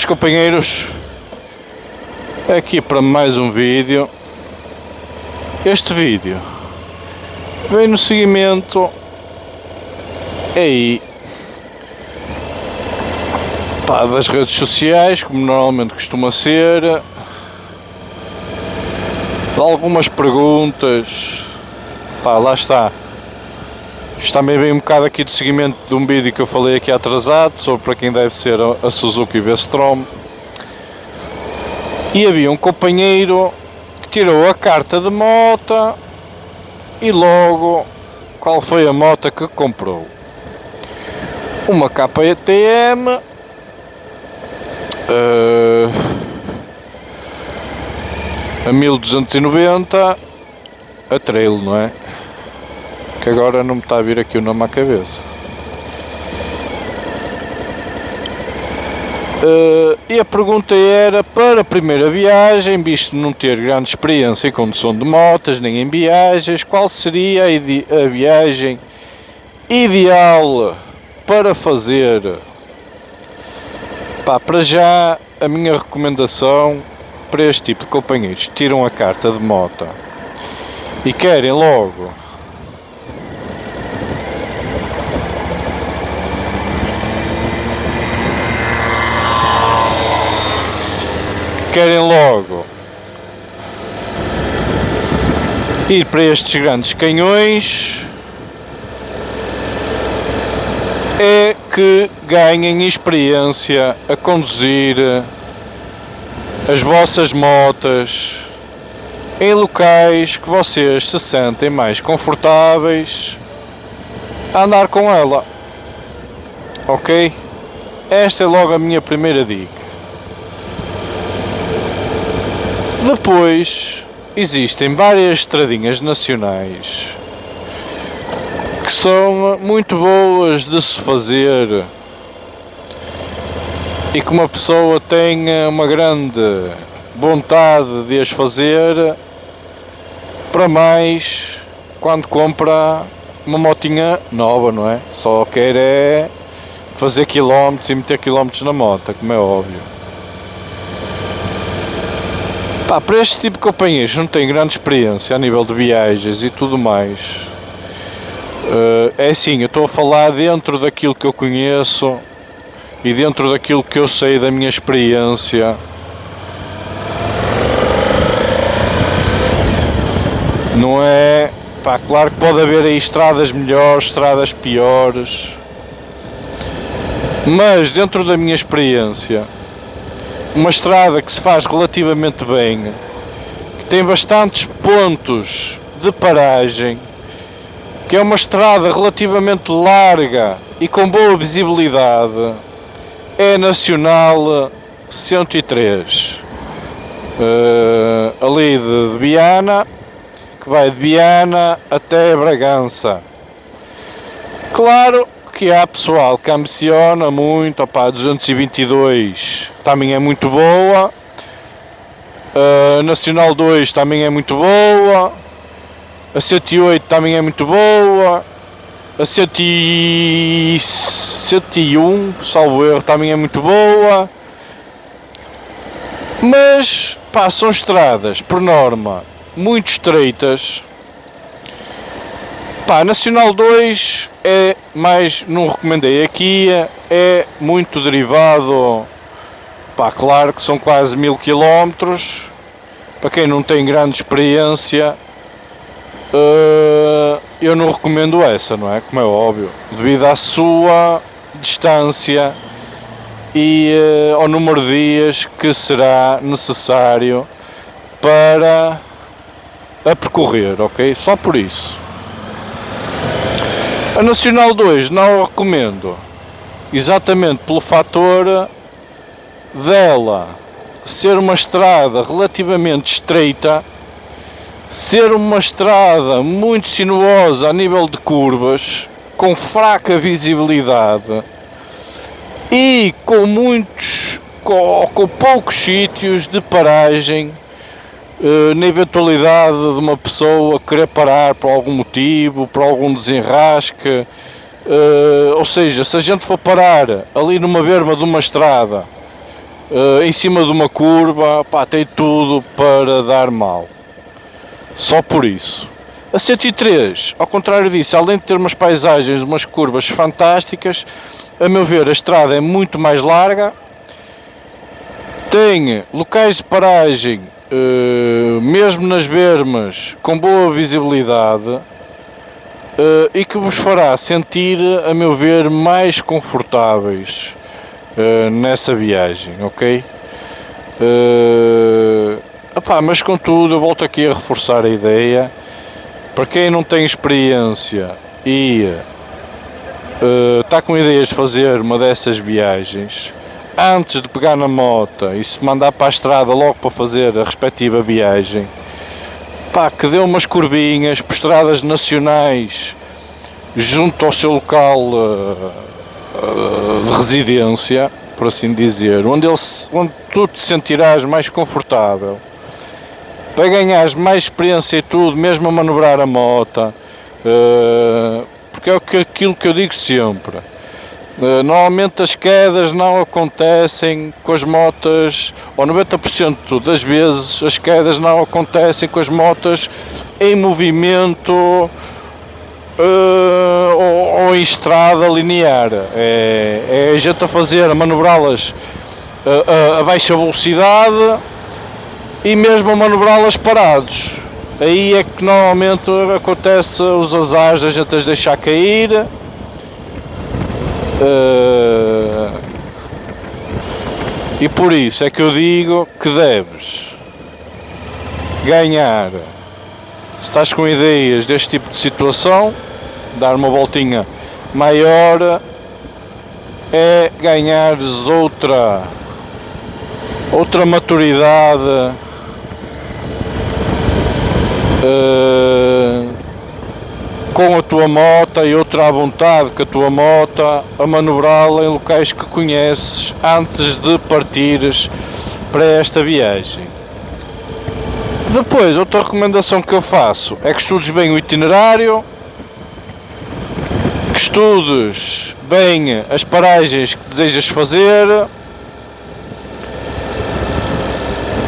companheiros, aqui para mais um vídeo. Este vídeo vem no seguimento aí das redes sociais, como normalmente costuma ser, de algumas perguntas. Lá está. Isto também vem um bocado aqui do seguimento de um vídeo que eu falei aqui atrasado, sobre para quem deve ser a Suzuki V-Strom. E havia um companheiro que tirou a carta de moto e logo, qual foi a moto que comprou? Uma KTM a 1290, a trail, não é? Que agora não me está a vir aqui o nome à cabeça. E a pergunta era, para a primeira viagem, visto não ter grande experiência em condução de motas, nem em viagens, qual seria a viagem ideal para fazer? Para já, a minha recomendação para este tipo de companheiros que tiram a carta de moto e querem logo ir para estes grandes canhões, é que ganhem experiência a conduzir as vossas motas em locais que vocês se sentem mais confortáveis a andar com ela. Ok? Esta é logo a minha primeira dica. Depois existem várias estradinhas nacionais que são muito boas de se fazer e que uma pessoa tenha uma grande vontade de as fazer, para mais quando compra uma motinha nova, não é? Só quer é fazer quilómetros e meter quilómetros na moto, como é óbvio. Para este tipo de companhias não tem grande experiência a nível de viagens e tudo mais. É assim, eu estou a falar dentro daquilo que eu conheço e dentro daquilo que eu sei da minha experiência. Não é? Claro que pode haver aí estradas melhores, estradas piores, mas dentro da minha experiência, uma estrada que se faz relativamente bem, que tem bastantes pontos de paragem, que é uma estrada relativamente larga e com boa visibilidade, é a Nacional 103, ali de Viana, que vai de Viana até Bragança. Claro que há pessoal que ambiciona muito, a 222 também é muito boa, a Nacional 2 também é muito boa, a 108 também é muito boa, a 101, salvo erro, também é muito boa, mas são estradas, por norma, muito estreitas. A Nacional 2 é mais, não recomendei aqui, é muito derivado, claro que são quase 1000 km, para quem não tem grande experiência, eu não recomendo essa, não é? Como é óbvio, devido à sua distância e ao número de dias que será necessário para a percorrer, ok? Só por isso. A Nacional 2 não a recomendo, exatamente pelo fator dela ser uma estrada relativamente estreita, ser uma estrada muito sinuosa a nível de curvas, com fraca visibilidade e com poucos sítios de paragem, na eventualidade de uma pessoa querer parar por algum motivo, por algum desenrasque, ou seja, se a gente for parar ali numa berma de uma estrada em cima de uma curva, pá, tem tudo para dar mal. Só por isso. A 103, ao contrário disso, além de ter umas paisagens, umas curvas fantásticas, a meu ver a estrada é muito mais larga, tem locais de paragem, mesmo nas bermas, com boa visibilidade, e que vos fará sentir, a meu ver, mais confortáveis nessa viagem, ok? Mas contudo, eu volto aqui a reforçar a ideia. Para quem não tem experiência e está com ideias de fazer uma dessas viagens, antes de pegar na moto e se mandar para a estrada logo para fazer a respectiva viagem, pá, que dê umas curvinhas por estradas nacionais junto ao seu local de residência, por assim dizer, onde tu te sentirás mais confortável, para ganhares mais experiência e tudo, mesmo a manobrar a moto, porque é aquilo que eu digo sempre. Normalmente as quedas não acontecem com as motas, ou 90% das vezes as quedas não acontecem com as motas em movimento ou em estrada linear. É a gente a fazer, a manobrá-las a baixa velocidade e mesmo a manobrá-las parados. Aí é que normalmente acontece os azares, a gente as deixar cair. E por isso é que eu digo que deves ganhar, se estás com ideias deste tipo de situação, dar uma voltinha maior, é ganhares outra maturidade com a tua moto e outra à vontade com a tua moto a manobrá-la em locais que conheces antes de partires para esta viagem. Depois, outra recomendação que eu faço é que estudes bem o itinerário, que estudes bem as paragens que desejas fazer,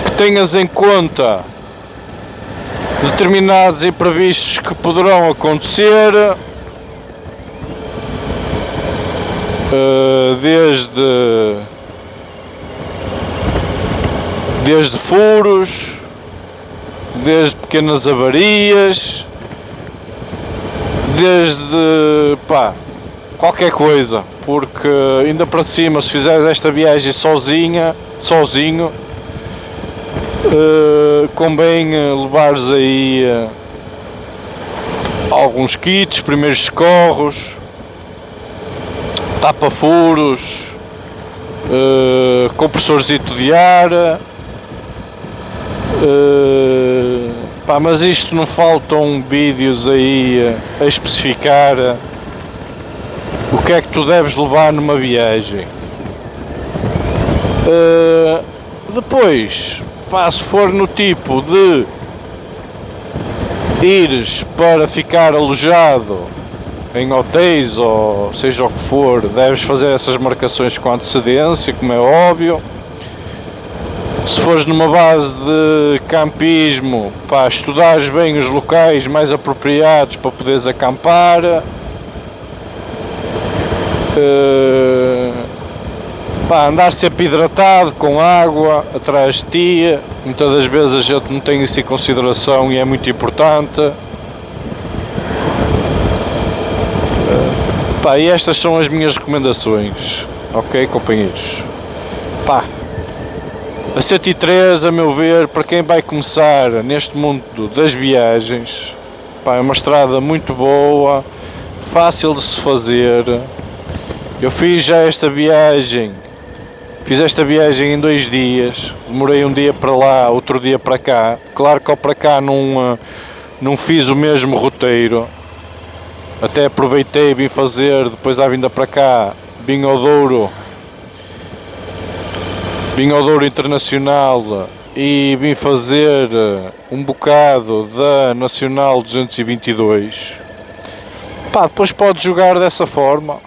que tenhas em conta determinados imprevistos que poderão acontecer, desde furos, desde pequenas avarias, desde qualquer coisa, porque ainda para cima, se fizeres esta viagem sozinho, convém levares aí alguns kits, primeiros socorros, tapa-furos, compressorzito de ar, mas isto não faltam vídeos aí a especificar o que é que tu deves levar numa viagem. Depois, se for no tipo de ires para ficar alojado em hotéis ou seja o que for, deves fazer essas marcações com antecedência, como é óbvio. Se fores numa base de campismo, estudares bem os locais mais apropriados para poderes acampar. Andar sempre hidratado, com água atrás de ti, muitas das vezes a gente não tem isso em consideração e é muito importante. E estas são as minhas recomendações, ok, companheiros? A 103, a meu ver, para quem vai começar neste mundo das viagens, é uma estrada muito boa, fácil de se fazer. Eu fiz esta viagem em 2 dias, demorei um dia para lá, outro dia para cá. Claro que ao para cá não fiz o mesmo roteiro, até aproveitei, vim fazer, depois à vinda para cá, Vinho ao Douro Internacional e vim fazer um bocado da Nacional 222. Depois podes jogar dessa forma.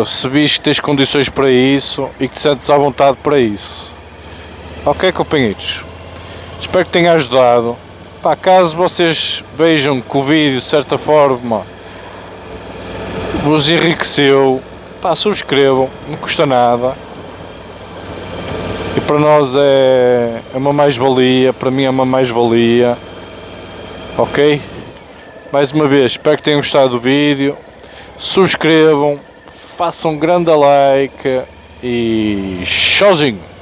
Se vis que tens condições para isso e que te sentes à vontade para isso. Ok, companheiros? Espero que tenha ajudado. Pá, caso vocês vejam que o vídeo de certa forma vos enriqueceu, pá, subscrevam, não custa nada. E para nós é uma mais-valia, para mim é uma mais-valia. Ok? Mais uma vez, espero que tenham gostado do vídeo. Subscrevam, façam um grande like e tchauzinho!